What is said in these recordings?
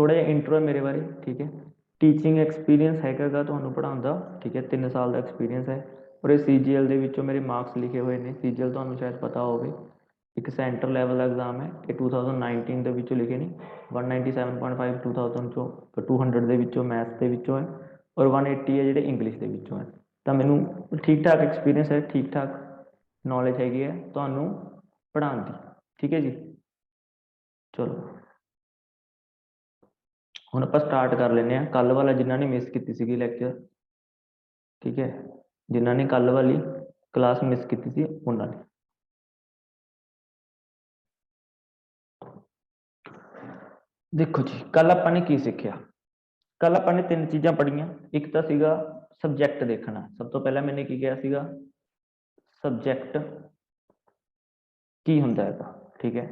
थोड़ा जिहा इंट्रो है मेरे बारे, ठीक है। टीचिंग एक्सपीरियंस हैगा तुहानूं पढ़ाउण दा, ठीक है। 3 साल का एक्सपीरियंस है। और ये CGL दे विचों मेरे मार्क्स लिखे हुए हैं। CGL तुहानूं शायद पता होवे, एक सेंटर लैवल एग्जाम है। ये 2019 ਦੇ ਵਿੱਚੋਂ लिखे नहीं। 197.5 2000 ਚੋਂ 200 ਦੇ ਵਿੱਚੋਂ मैथ्स ਦੇ ਵਿੱਚੋਂ है, और 180 है ਜਿਹੜੇ इंग्लिश ਦੇ ਵਿੱਚੋਂ है। तो मैनू ठीक ठाक एक्सपीरियंस है, ठीक ठाक नॉलेज हैगी है तुहानूं पढ़ाउण दी, ठीक है जी। चलो हुण आपां स्टार्ट कर लैंदे हां। कल वाला जिन्हां ने मिस कीती सीगी लैक्चर, ठीक है, जिन्हां ने कल वाली क्लास मिस कीती सी उन्हां ने देखो जी, कल आपां ने की सीखिया। कल आपां ने 3 चीज़ां पढ़ियां। एक तो सीगा सबजैक्ट देखना। सब तो पहला मैंने की कहा सीगा, सबजैक्ट की हुंदा है, ठीक है।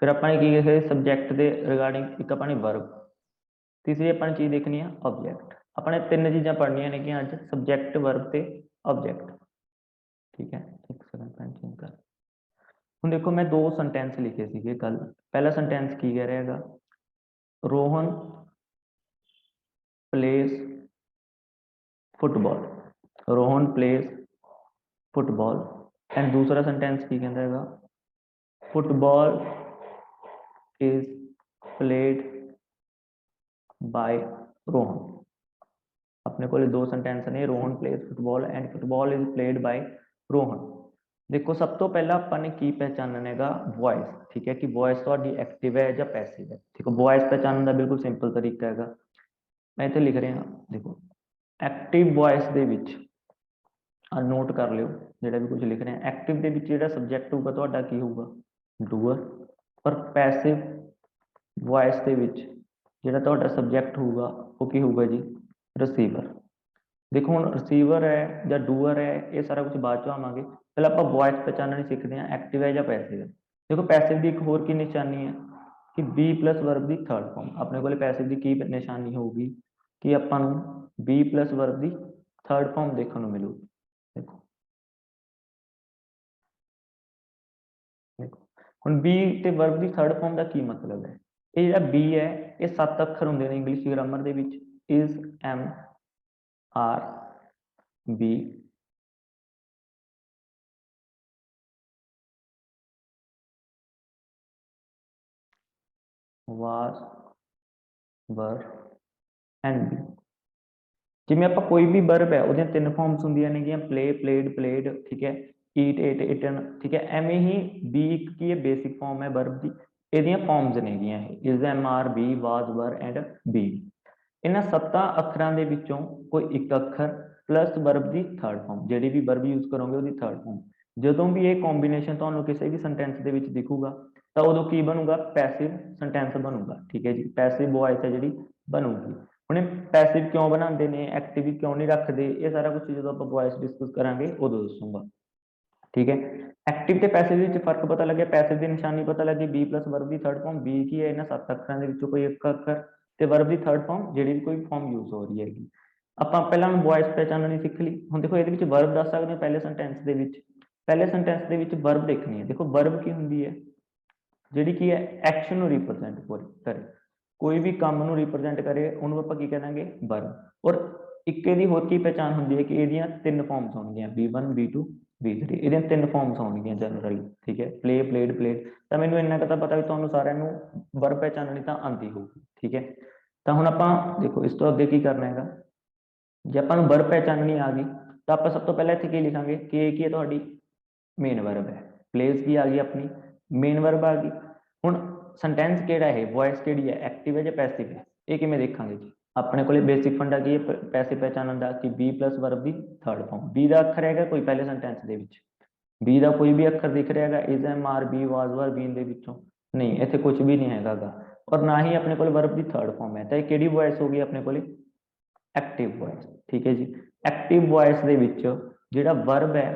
फिर आपां ने की कहा सबजैक्ट के रिगार्डिंग एक आपां ने वर्ब। तीसरी आपां ने चीज़ देखनी है ऑब्जैक्ट। अपने 3 चीज़ां पढ़नियां ने कि अज सबजैक्ट, वर्ब ते ऑब्जैक्ट, ठीक है। एक सेकंड पेन चेंज कर। हुण देखो मैं 2 सेंटेंस लिखे सीगे कल। पहला सेंटेंस की कह रहा है, Rohan place football. Rohan place football. And दूसरा सेंटेंस की कहता है, football is played by Rohan. अपने को 2 सेंटेंस ने, Rohan place football and football is played by Rohan. देखो सब तो पहला अपने की पहचानना है वॉइस, ठीक है, कि वॉइस थोड़ी एक्टिव है या पैसिव है, ठीक है। वॉइस पहचानने का बिल्कुल सिंपल तरीका है। मैं इतने लिख रहा, देखो एक्टिव वॉइस दे विच नोट कर लियो जो भी कुछ लिख रहे हैं। एक्टिव के जो सबजैक्ट होगा तो की होगा डूअर, और पैसिव वॉइस के जो सबजैक्ट होगा वो की होगा जी रिसीवर। देखो हम रिसीवर है या डूअर है, ये सारा कुछ बाद चो आवांगे। पहले आप वॉइस पहचाननी सीखते हैं, एक्टिव है या पैसिव है। देखो पैसिव की एक होर की निशानी है कि बी प्लस वर्ब की थर्ड फॉर्म। अपने को पैसिव की निशानी होगी कि आपां नूं बी प्लस वर्ब की थर्ड फॉर्म देखने को मिलूगी। देखो हुण बी ते वर्ब की थर्ड फॉर्म का की मतलब है, ये जो बी है ये 7 अखर होंगे इंग्लिश ग्रामर के विच। Is, am, are, be, was, were and be. जिमें आप कोई भी वर्ब है वो 3 फॉर्म्स होंदियां ने, प्ले, प्लेड, प्लेड, ठीक है, ईट, एट, इटन, ठीक है। एवें ही बी एक की है बेसिक फॉर्म है वर्ब की, ये फॉर्म्स ने is, am, are, be, was, were and been. इन्हां 7 अखरां दे विचों कोई एक अखर प्लस वर्ब की थर्ड फॉर्म, जी भी वर्ब यूज करोगे वो थर्ड फॉर्म। जो भी ये कॉम्बीनेशन तुहानूं किसी भी सेंटेंस के विच दिखूगा तो उदों की बनूगा, पैसिव सेंटेंस बनूगा, ठीक है जी। पैसिव वॉइस है जी बनूगी। हुणे पैसिव क्यों बनाते हैं, एक्टिव क्यों नहीं रखते, ये सारा कुछ जो आप वॉइस डिस्कस करांगे उदों दसूंगा, ठीक है। एक्टिव ते पैसिव विच फर्क पता लगे, पैसिव की निशानी पता लगी, बी प्लस वर्ब की थर्ड फॉर्म। बी की है इन्हां 7 अखरां दे विचों कोई एक अखर, ते वर्ब की थर्ड फॉर्म जी भी कोई फॉर्म यूज हो रही है। ਆਪਾਂ ਪਹਿਲਾਂ वॉइस पहचाननी सीख ली। ਹੁਣ देखो ये वर्ब दस सकते हैं पहले सेंटेंस के पहले सेंटेंस के वर्ब देखनी है। देखो वर्ब की होंगी है जी की है एक्शन रिप्रजेंट करे, कोई भी काम नूं रिप्रजेंट करे उन्होंने आप की कह देंगे वर्ब। और एक दी होर की पहचान होंगी है कि ये 3 फॉर्म्स होंगे, B1, B2, B3, ये 3 फॉर्म्स होंगे जनरली, ठीक है। Play, played, played. तो मैंने इन्ना तो पता भी तुहानूं सारिआं नूं वर्ब पहचाननी तो आती होगी, ठीक है। तो हुण आपां देखो इस तो अगे की करना है, जे आपां नूं वर्ब पहचाननी आ गई तो आप सब तो पहले इत्थे की लिखांगे कि की है तुहाडी मेन वर्ब है। प्लेस की आ गई अपनी मेन वर्ब आ गई। हुण सेंटेंस किहड़ा है, वॉइस किहड़ी है, एक्टिव है या पैसिव है, ये किवें देखांगे जी। अपने को बेसिक फंडा की है पैसिव पहचानन दा कि बी प्लस वर्ब की थर्ड फॉर्म। बी का अखर है कोई पहले सेंटेंस के विच, बी का कोई भी अखर दिख रहा है, is, am, are, be, was, were, been दे विचों नहीं, इत्थे कुछ भी नहीं हैगा। और ना ही अपने को वर्ब की थर्ड फॉर्म है। तो ये किहड़ी वॉइस होगी अपने को एक्टिव वॉइस, ठीक है जी। एक्टिव वॉइस के जो वर्ब है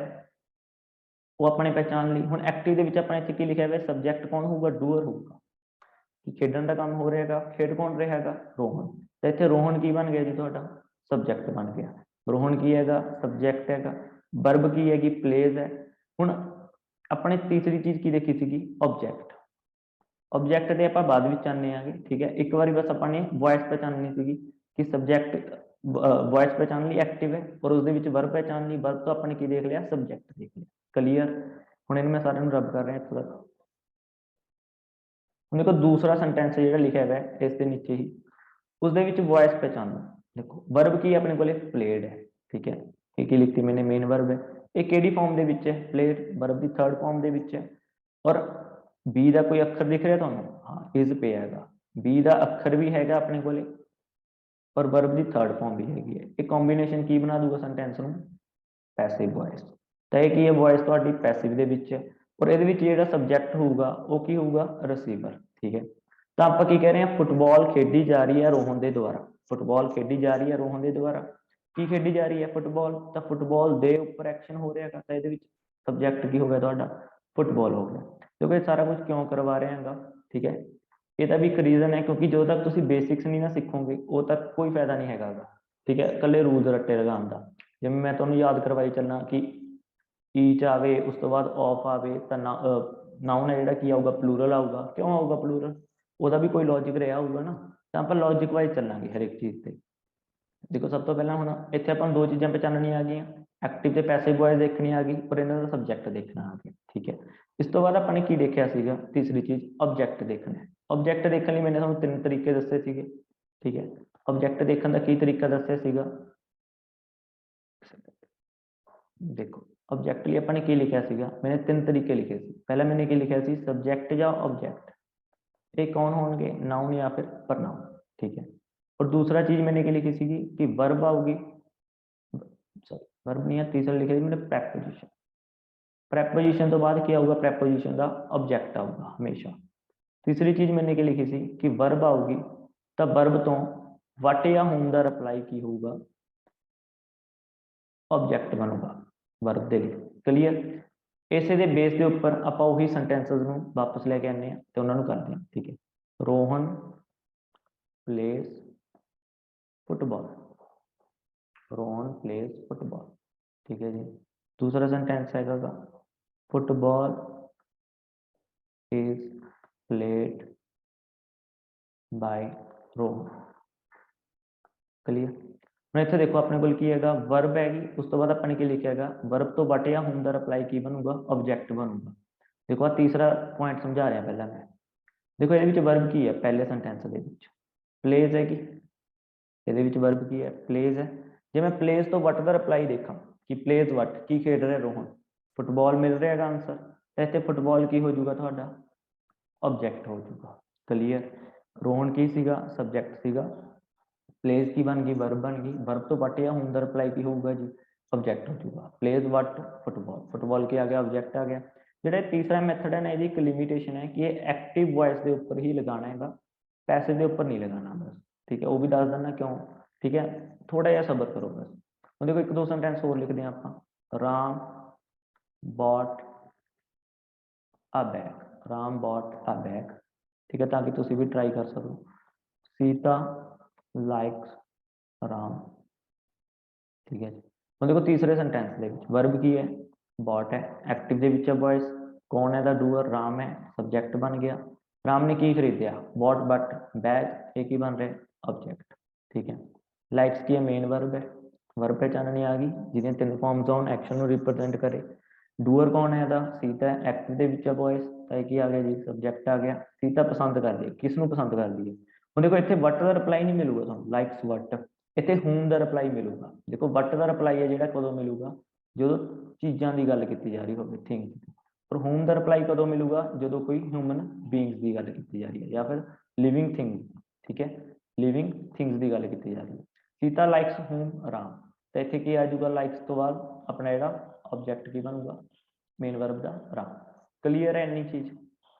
वो अपने पहचान ली। हुण एक्टिव के अपने इत्थे की लिखा है, सबजैक्ट कौन होगा, डूअर होगा, कि खेडन का काम हो रहा है, खेड कौन रहा है, रोहन। तो इत्थे रोहन की बन गया जी तुहाडा सबजैक्ट बन गया। रोहन की है सबजैक्ट है, वर्ब की है प्लेज है। हुण अपने तीसरी चीज़ की देखी सी ऑब्जैक्ट। ऑब्जेक्ट ਤੇ ਆਪਾਂ ਬਾਅਦ ਵਿੱਚ ਆਨੇ ਆਗੇ, ਠੀਕ ਹੈ। ਇੱਕ ਵਾਰੀ ਬਸ ਆਪਾਂ ਨੇ ਵੌਇਸ ਪਹਿਚਾਨਣੀ ਸੀਗੀ ਕਿ ਸਬਜੈਕਟ ਵੌਇਸ ਪਹਿਚਾਨ ਲਈ ਐਕਟਿਵ ਹੈ ਔਰ ਉਸਦੇ ਵਿੱਚ ਵਰਬ ਪਹਿਚਾਨ ਲਈ, ਵਰਬ ਤੋਂ ਆਪਾਂ ਨੇ ਕੀ ਦੇਖ ਲਿਆ, ਸਬਜੈਕਟ ਦੇਖ ਲਿਆ। ਕਲੀਅਰ। ਹੁਣ ਇਹਨੂੰ ਮੈਂ ਸਾਰਿਆਂ ਨੂੰ ਰਬ ਕਰ ਰਿਹਾ ਇੱਥੋਂ ਤੱਕ। ਹੁਣ ਦੇਖੋ ਦੂਸਰਾ ਸੈਂਟੈਂਸ ਜਿਹੜਾ ਲਿਖਿਆ ਹੋਇਆ ਹੈ ਇਸ ਦੇ ਨੀਚੇ ਹੀ, ਉਸਦੇ ਵਿੱਚ ਵੌਇਸ ਪਹਿਚਾਨੋ। ਦੇਖੋ ਵਰਬ ਕੀ ਆਪਣੇ ਕੋਲੇ, ਪਲੇਡ ਹੈ, ਠੀਕ ਹੈ। ਇਹ ਕੀ ਲਿਖਤੀ ਮੈंने, ਮੇਨ ਵਰਬ ਹੈ। ਇਹ ਕਿਹੜੀ ਫਾਰਮ ਦੇ ਵਿੱਚ ਹੈ, ਪਲੇਡ, ਵਰਬ ਦੀ ਥਰਡ ਫਾਰਮ ਦੇ ਵਿੱਚ ਹੈ। ਔਰ ਬੀ ਦਾ ਕੋਈ ਅੱਖਰ ਦਿਖ ਰਿਹਾ ਤੁਹਾਨੂੰ, ਹਾਂ ਇਜ਼ ਪਿਆ ਹੈਗਾ, ਬੀ ਦਾ ਅੱਖਰ ਵੀ ਹੈਗਾ ਆਪਣੇ ਕੋਲੇ ਔਰ ਵਰਬ ਦੀ ਥਰਡ ਫਾਰਮ ਵੀ ਹੈਗੀ ਹੈ। ਇਹ ਕੰਬੀਨੇਸ਼ਨ ਕੀ ਬਣਾ ਦੂਗਾ ਸੈਂਟੈਂਸ ਨੂੰ, ਪੈਸਿਵ ਵੌਇਸ। ਤਾਂ ਇਹ ਕੀ ਹੈ, ਵੌਇਸ ਤੁਹਾਡੀ ਪੈਸਿਵ ਦੇ ਵਿੱਚ ਹੈ ਔਰ ਇਹਦੇ ਵਿੱਚ ਜਿਹੜਾ ਸਬਜੈਕਟ ਹੋਊਗਾ ਉਹ ਕੀ ਹੋਊਗਾ, ਰਿਸੀਵਰ, ਠੀਕ ਹੈ। ਤਾਂ ਆਪਾਂ ਕੀ ਕਹਿ ਰਹੇ ਹਾਂ, ਫੁੱਟਬਾਲ ਖੇਡੀ ਜਾ ਰਹੀ ਹੈ ਰੋਹਨ ਦੇ ਦੁਆਰਾ। ਫੁੱਟਬਾਲ ਖੇਡੀ ਜਾ ਰਹੀ ਹੈ ਰੋਹਨ ਦੇ ਦੁਆਰਾ। ਕੀ ਖੇਡੀ ਜਾ ਰਹੀ ਹੈ, ਫੁੱਟਬਾਲ। ਤਾਂ ਫੁੱਟਬਾਲ ਦੇ ਉੱਪਰ ਐਕਸ਼ਨ ਹੋ ਰਿਹਾ ਹੈਗਾ, ਤਾਂ ਇਹਦੇ ਵਿੱਚ ਸਬਜੈਕਟ ਕੀ ਹੋ ਗਿਆ ਤੁਹਾਡਾ, ਫੁੱਟਬਾਲ ਹੋ ਗਿਆ। ਕਿਉਂਕਿ ਸਾਰਾ ਕੁਝ ਕਿਉਂ ਕਰਵਾ ਰਿਹਾ ਹੈਗਾ, ਠੀਕ ਹੈ। ਇਹਦਾ ਵੀ ਇੱਕ ਰੀਜ਼ਨ ਹੈ ਕਿਉਂਕਿ ਜਦੋਂ ਤੱਕ ਤੁਸੀਂ ਬੇਸਿਕਸ ਨਹੀਂ ਨਾ ਸਿੱਖੋਗੇ ਉਦੋਂ ਤੱਕ ਕੋਈ ਫਾਇਦਾ ਨਹੀਂ ਹੈਗਾ ਗਾ, ਠੀਕ ਹੈ, ਇਕੱਲੇ ਰੂਲਸ ਰੱਟੇ ਲਗਾਉਣ ਦਾ। ਜਿਵੇਂ ਮੈਂ ਤੁਹਾਨੂੰ ਯਾਦ ਕਰਵਾਈ ਚੱਲਾਂ ਕਿ ਈਚ ਆਵੇ ਉਸ ਤੋਂ ਬਾਅਦ ਆਫ ਆਵੇ ਤਾਂ ਨਾउन ਹੈ ਜਿਹੜਾ ਕੀ ਆਊਗਾ, ਪਲੂਰਲ ਆਊਗਾ। ਕਿਉਂ ਆਊਗਾ ਪਲੂਰਲ, ਉਹਦਾ ਵੀ ਕੋਈ ਲੌਜਿਕ ਰਿਹਾ ਹੋਊਗਾ ਨਾ। ਤਾਂ ਆਪਾਂ ਲੌਜਿਕ ਵਾਈਜ਼ ਚੱਲਾਂਗੇ ਹਰ ਇੱਕ ਚੀਜ਼ ਤੇ। ਦੇਖੋ ਸਭ ਤੋਂ ਪਹਿਲਾਂ ਹੁਣ ਇੱਥੇ ਆਪਾਂ ਨੂੰ ਦੋ ਚੀਜ਼ਾਂ ਪਹਿਚਾਨਣੀਆਂ ਆ ਗਈਆਂ, ਐਕਟਿਵ ਤੇ ਪੈਸਿਵ ਵੌਇਸ ਦੇਖਣੀ ਆ ਗਈ ਔਰ ਇਹਨਾਂ ਦਾ ਸਬਜੈਕਟ ਦੇਖਣਾ ਆ ਗਿਆ, ਠੀਕ ਹੈ। ਇਸ ਤੋਂ ਬਾਅਦ ਆਪਾਂ ਨੇ ਕੀ ਦੇਖਿਆ ਸੀਗਾ, ਤੀਸਰੀ ਚੀਜ਼ ਆਬਜੈਕਟ ਦੇਖਣਾ ਹੈ। ਆਬਜੈਕਟ ਦੇਖਣ ਲਈ ਮੈंने ਤੁਹਾਨੂੰ ਤਿੰਨ ਤਰੀਕੇ ਦੱਸੇ ਸੀਗੇ, ਠੀਕ ਹੈ। ਆਬਜੈਕਟ ਦੇਖਣ ਦਾ ਕੀ ਤਰੀਕਾ ਦੱਸਿਆ ਸੀਗਾ, ਦੇਖੋ ਆਬਜੈਕਟ ਲਈ ਆਪਾਂ ਨੇ ਕੀ ਲਿਖਿਆ ਸੀਗਾ, मैंने ਤਿੰਨ ਤਰੀਕੇ ਲਿਖੇ ਸੀ। ਪਹਿਲਾਂ मैंने ਕੀ ਲਿਖਿਆ ਸੀ, ਸਬਜੈਕਟ ਜਾਂ ਆਬਜੈਕਟ, ਇਹ ਕੌਣ ਹੋਣਗੇ, ਨਾउन ਜਾਂ ਫਿਰ ਪ੍ਰਨਾउन, ठीक है। और दूसरा चीज मैंने क्या लिखी सी कि वर्ब आऊगी, सॉरी वर्ब नहीं है, तीसरा लिखा मैंने प्रेपोजिशन। प्रेपोजिशन तो बाद क्या होगा, प्रेपोजिशन का ऑब्जेक्ट आऊगा हमेशा। तीसरी चीज मैंने क्या लिखी सी कि वर्ब आऊगी तो वर्ब तो वट या होम का रिप्लाई की होगा, ऑब्जेक्ट बनूगा वर्ब के लिए। क्लीयर। इसे दे बेस के उपर आप उही सेंटेंसेस ਨੂੰ वापस लेके आने ਤੇ ਉਹਨਾਂ ਨੂੰ ਕਰਦੇ ਹਾਂ, ठीक है। Rohan place football, Rohan place football, ठीक है जी। दूसरा सेंटेंस है football is played by Rohan. Clear. मैं इतने देखो अपने को की है, वर्ब हैगी, उस तो बाद अपने की लिखा है वर्ब तो बट या होम का रिप्लाई की बनूगा, ऑब्जेक्ट बनूगा। देखो आ तीसरा पॉइंट समझा रहा पहला मैं। देखो ये वर्ब की है पहले सेंटेंस के, प्लेज हैगी, ये वर्ब की है, प्लेज है। जो मैं प्लेज तो वट का रिप्लाई देखा कि प्लेज वट की खेड रहा रोहन, फुटबॉल मिल रहा है आंसर, तो इतने फुटबॉल की हो जाऊगा थोड़ा, ऑब्जेक्ट हो जाऊगा। क्लीयर। रोहन की सीगा, सब्जेक्ट सीगा, प्लेज की बन गई, वर्ब बन गई, वर्ब तो वट या होम का रिप्लाई की होगा जी, ऑब्जेक्ट हो जाऊगा। प्लेज वट फुटबॉल, फुटबॉल की आ गया, ऑब्जेक्ट आ गया। जो तीसरा मैथड है ना, ये एक लिमिटेशन है कि एक्टिव वॉइस के उपर ही लगाना है, पैसे के उपर नहीं लगाना बस, ठीक है। वो भी दस देना क्यों, ठीक है, थोड़ा जहा सबर करो बस। देखो एक दो सेंटेंस होर लिखते हैं आप, राम बॉट आ बैग, राम बॉट आ बैग, ठीक है, ताकि तुम भी ट्राई कर सको। सीता लाइक्स राम, ठीक है जी। हम देखो तीसरे सेंटेंस के वर्ब की है, बॉट है, एक्टिव के विच है वॉइस, कौन है दा डूअर, राम है, सब्जेक्ट बन गया। राम ने की खरीदया, बॉट बट बैग, एक ही बन रहे, ऑब्जेक्ट, ठीक है। लाइक्स की है, मेन वर्ब है, वर्ब पहचाननी आ गई जिन्हें तीन फॉर्म्स ऑन एक्शन को रिप्रजेंट करे। डूअर कौन है दा, सीता है, एक्टिव के विच है वॉइस, तो की आ गया जी, सब्जेक्ट आ गया। सीता पसंद कर दी, किसनों पसंद कर दी है। हम देखो इतने वट का रिप्लाई नहीं मिलूगा तुम, लाइक्स वट, इतने होम का रिप्लाई मिलूगा। देखो वट का रिप्लाई है जो कदों मिलूगा, जो चीज़ों की गल की जा रही हो, थिंग्स, और होम का रिप्लाई कदों मिलूगा जो कोई ह्यूमन बीइंग्स की गल की जा रही है या फिर लिविंग थिंग्स, ठीक है, लिविंग थिंग्स की गल की जा रही है। सीता लाइक्स होम राम, तो इतने की आ जाऊगा, लाइक्स तो बाद अपना जो ऑब्जेक्ट की बनूगा, मेन वर्ब का राम। क्लीयर है इन्नी चीज़,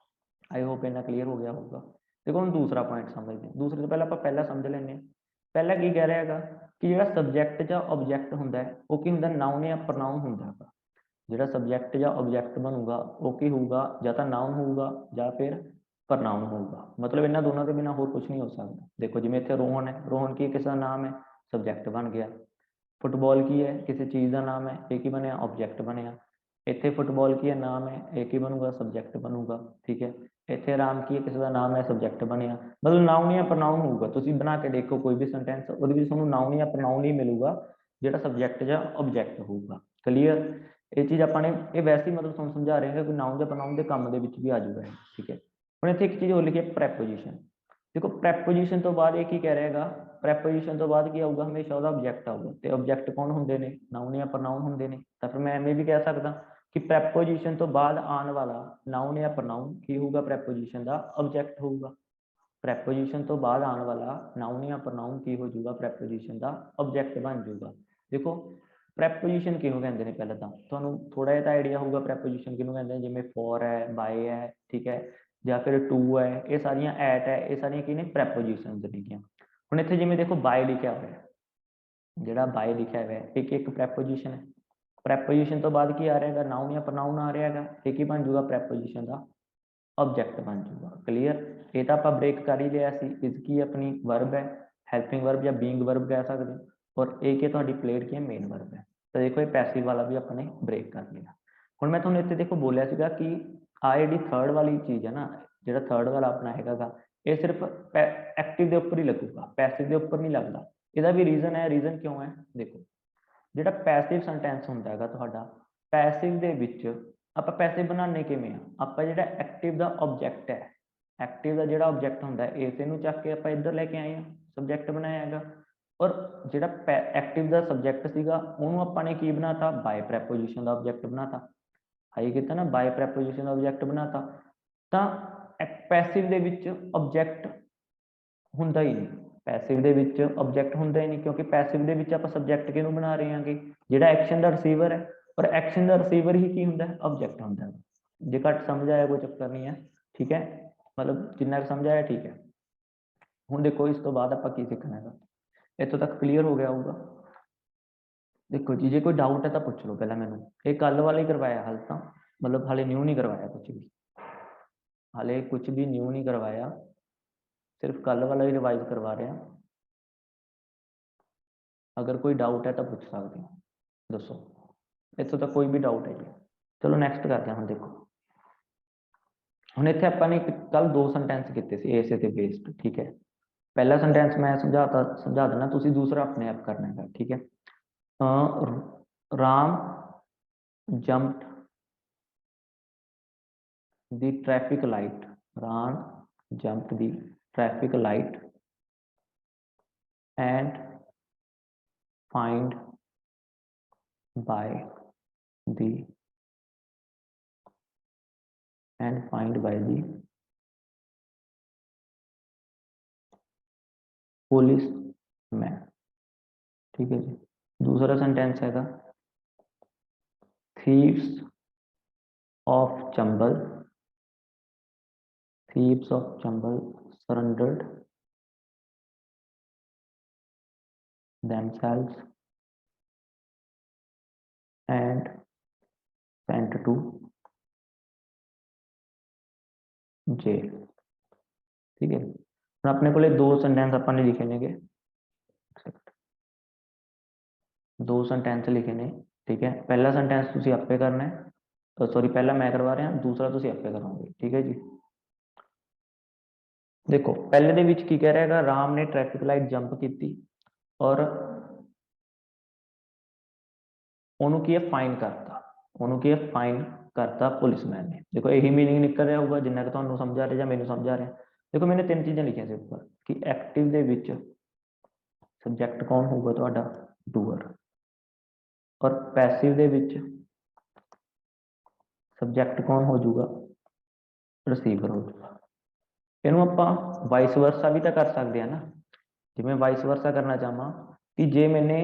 आई होप इन्ना क्लीयर हो गया होगा। देखो हम दूसरा पॉइंट समझते हैं, दूसरे तो पहले आप पहला समझ लें। पहला की कह रहा है कि जो सब्जेक्ट या ऑब्जेक्ट होंगे वो की होंगे, नाउन या प्रनाउन होंगे। जो सब्जेक्ट या ऑब्जेक्ट बनूगा वो की होगा, या तो नाउन होगा या फिर प्रनाउन होगा। मतलब इन्होंने दोनों के बिना होर कुछ नहीं हो सकता। देखो जिमें इतने रोहन है, रोहन की किसी का नाम है, सब्जेक्ट बन गया। फुटबॉल की है, किसी चीज़ का नाम है, एक ही बनया, ऑब्जेक्ट बनया। इतने फुटबॉल की है, नाम है, एक ही बनूगा, सब्जेक्ट बनूगा, ठीक है। इतने इत्थे राम की किसी का नाम है सब्जैक्ट बनया मतलब नाउन या प्रनाउन होगा तुसीं बना के देखो कोई भी सेंटेंस ਉਹਦੇ ਵਿੱਚ ਤੁਹਾਨੂੰ नाउन या प्रनाउन ही मिलूगा ਜਿਹੜਾ सब्जैक्ट ਜਾਂ ऑब्जेक्ट ਹੋਊਗਾ क्लीयर ਇਹ ਚੀਜ਼ ਆਪਾਂ ਨੇ ਇਹ ਵੈਸੇ ਹੀ ਮਤਲਬ ਤੁਹਾਨੂੰ ਸਮਝਾ ਰਹੇ ਹਾਂ ਕਿ ਨਾउन ਜਾਂ प्रनाउन ਦੇ ਕੰਮ ਦੇ ਵਿੱਚ ਵੀ ਆ ਜਾਊਗਾ ਠੀਕ ਹੈ ਹੁਣ ਇੱਥੇ ਇੱਕ ਚੀਜ਼ ਹੋਰ ਲਿਖੀ ਹੈ ਪ੍ਰੈਪੋਜੀਸ਼ਨ देखो प्रैपोजिशन तो बाद ये की कह रहेगा प्रैपोजिशन तो बाद की आऊगा हमेशा ਉਹਦਾ ऑब्जेक्ट आऊगा ਤੇ ऑब्जेक्ट कौन ਹੁੰਦੇ ਨੇ नाउन या प्रनाउन ਹੁੰਦੇ ਨੇ ਤਾਂ ਫਿਰ ਮੈਂ ਐਵੇਂ ਵੀ ਕਹਿ ਸਕਦਾ कि प्रैपोजिशन तो बाद आने वाला नाउन या प्रनाउन की होगा प्रैपोजिशन का ऑब्जेक्ट होगा प्रैपोजिशन तो बाद आने वाला नाउन या प्रनाउन की हो जाऊगा प्रैपोजिशन का ऑब्जेक्ट बन जाऊगा देखो प्रैपोजिशन किनू कहते हैं पहले तो ਤੁਹਾਨੂੰ थोड़ा जिहा आइडिया होगा प्रैपोजिशन किनू कहते हैं जिवें फॉर है बाय है ठीक है ਜਾਂ ਫਿਰ टू है ये सारियां एट है ये सारियां की ने प्रैपोजिशनस नेगियां हुण इत्थे जिवें देखो बाय लिखिया होया जिहड़ा बाय लिखिया हुआ है एक प्रैपोजिशन है प्रैपोजिशन तो बाद की आ रहा है नाउन या प्रनाउन आ रहा है ये की बन जाऊगा प्रैपोजिशन का ऑब्जेक्ट बन जाऊगा क्लीयर ये तो आप ब्रेक कर ही लिया सी इज की अपनी वर्ब है हैल्पिंग वर्ब या बीइंग वर्ब कह सकते और एक तुहाडी प्लेड की मेन वर्ब है तो देखो ये पैसिव वाला भी अपने ब्रेक कर लिया हुण मैं तुहानूं इत्थे देखो बोलिया सीगा कि आ जी थर्ड वाली चीज़ है ना जो थर्ड वाला अपना हैगा ये सिर्फ एक्टिव के उपर ही लगूगा पैसिव के उपर नहीं लगता इसका भी रीजन है रीजन क्यों है देखो जो पैसिव सेंटेंस होंदा हैगा तुहाडा पैसिव दे विच आपां पैसिव बनाने किवें आपां जिहड़ा एक्टिव का ऑब्जेक्ट है एक्टिव का जिहड़ा ऑब्जेक्ट होंदा है इस नूं चक के आपां इधर लैके आए हैं सबजैक्ट बनाया हैगा और जिहड़ा एक्टिव का सबजैक्ट सीगा उहनूं आपां ने की बनाता बाय प्रैपोजिशन का ऑब्जेक्ट बनाता हाई किया ना बाय प्रैपोजिशन ऑब्जेक्ट बनाता तो पैसिव दे विच ऑब्जेक्ट हुंदा ही नहीं पैसिव दे विच ऑब्जेक्ट हुंदा ही नहीं क्योंकि पैसिव दे विच आपां सबजैक्ट किहनूं बना रहे हैं जिहड़ा एक्शन दा रिसीवर है और एक्शन दा रिसीवर ही की हुंदा है ऑब्जेक्ट हुंदा है जे घट समझ आया कोई चक्कर नहीं है ठीक है मतलब जिन्ना समझ आया ठीक है हुण देखो इस तो बाद आपां की सीखना है इत्थों तक क्लीयर हो गया होगा देखो जी जे कोई डाउट है तो पूछ लो पहला मैनू ये कल वाला ही करवाया हाल तो मतलब हाले न्यू नहीं करवाया कुछ भी हाले कुछ भी न्यू नहीं करवाया सिर्फ कल वाला ही रिवाइज करवा रहे हैं अगर कोई डाउट है तो पूछ सकते हो दसो इतों तक कोई भी डाउट है जी चलो नैक्सट करते हैं हम देखो हम इतने अपने कल दो सेंटेंस किए इस बेस्ड ठीक है पहला सेंटेंस मैं समझा देना तुम दूसरा अपने आप करना है ठीक है Ram jumped the traffic light ram jumped the traffic light and find by the policeman ठीक है जी दूसरा सेंटेंस है thieves of Chambal surrendered themselves and sent to jail ठीक है अपने को दो सेंटेंस अपने लिखे ने दो सेंटेंस लिखे ने ठीक है पहला सेंटेंस तुसी आपे करना है तो सॉरी पहला मैं करवा रहा दूसरा तुसी आपे करोगे ठीक है जी देखो पहले दे विच की कह रहा है राम ने ट्रैफिक लाइट जंप की और उन्होंने की फाइन करता पुलिसमैन ने देखो यही मीनिंग निकल रहा होगा जिन्ना कि तुहानूं समझ आ रहा या मैनूं समझ आ रहा देखो मैंने तीन चीज़ां लिखियां से ऊपर कि एक्टिव दे विच सबजैक्ट कौन होगा तुहाडा डूअर और पैसिव दे विच सबजैक्ट कौन हो जाऊगा रिसीवर हो जाऊगा इनू आपां वाइस वर्सा भी तो कर सकते हैं ना जिवें वाइस वर्सा करना चाहवां कि जे मैंने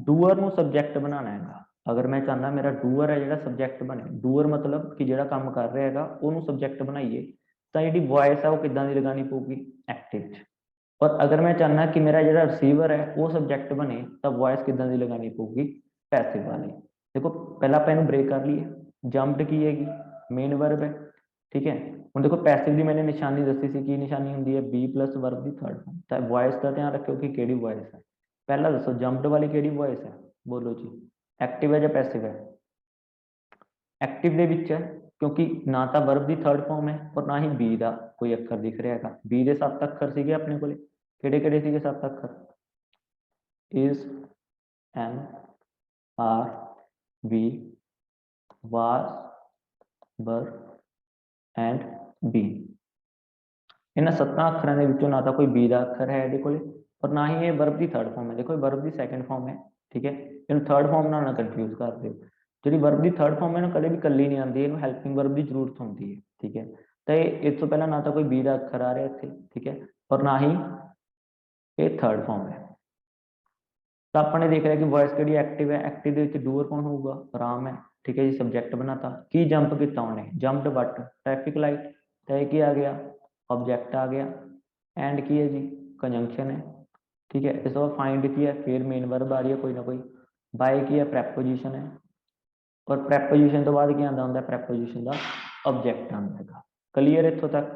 डूअर नूं सबजैक्ट बनाना है अगर मैं चाहना मेरा डूअर है जो सबजैक्ट बने डूअर मतलब कि जो काम कर रहा है उन्होंने सबजैक्ट बनाइए तो जी वॉइस है वो किदां दी लगानी पऊगी एक्टिव और अगर मैं चाहना कि मेरा जो रिसीवर है वो सबजैक्ट बने तो वॉइस किदां दी लगानी पऊगी पैसिव वाली देखो पहला आप इनू ब्रेक कर लिए जंप्ड की हैगी मेन वर्ब है ठीक है हम देखो पैसिव की मैंने निशानी दसी सी की निशानी होंगी है बी प्लस वर्ब की थर्ड फॉर्म तो वॉइस का ध्यान रखियो कि केड़ी वॉइस है पहला दसो जंप्ड वाली केड़ी वॉइस है बोलो जी एक्टिव है या पैसिव है एक्टिव दे विच है क्योंकि ना तो वर्ब की थर्ड फॉर्म है और ना ही बी का कोई अखर दिख रहा है। बी के 7 अखर सीगे अपने को, किहड़े-किहड़े सीगे 7 अखर? Is, am, are, be, was, were and been. इन्हां 7 अखरां दे विचों ना तो कोई बी का अखर है इहदे कोले और ना ही ये वर्ब की थर्ड फॉर्म है। देखो वर्ब की सैकेंड फॉर्म है, ठीक है। इन्हूं थर्ड फॉर्म नाल ना कन्फ्यूज कर दिओ। जिहड़ी वर्ब की थर्ड फॉर्म है इन्हूं कदे भी कल्ली नहीं आती, इन्हूं हैल्पिंग वर्ब की जरूरत होती है, ठीक है। तो इस तो पहला ना तो कोई बी का अखर आ रहा इत्थे, ठीक है, और ना ही ये थर्ड फॉर्म है। तो आपने देख रहे कि वॉइस कि एक्टिव है, एक्टिव के डूअर कौन होगा? राम है, ठीक है जी। सबजैक्ट बनाता की जंप किया उन्हें, जंप्ड बट ट्रैफिक लाइट, तो की आ गया? ऑब्जैक्ट आ गया। एंड की है जी? कंजंक्शन है, ठीक है। इस बाद फाइंड की है, फिर मेन वर्ब आ रही है कोई ना कोई। बाय की है? प्रैपोजिशन है, और प्रैपोजिशन तो बाद की आता होंगे? प्रैपोजिशन का ऑब्जैक्ट आता है। क्लीयर इतों तक?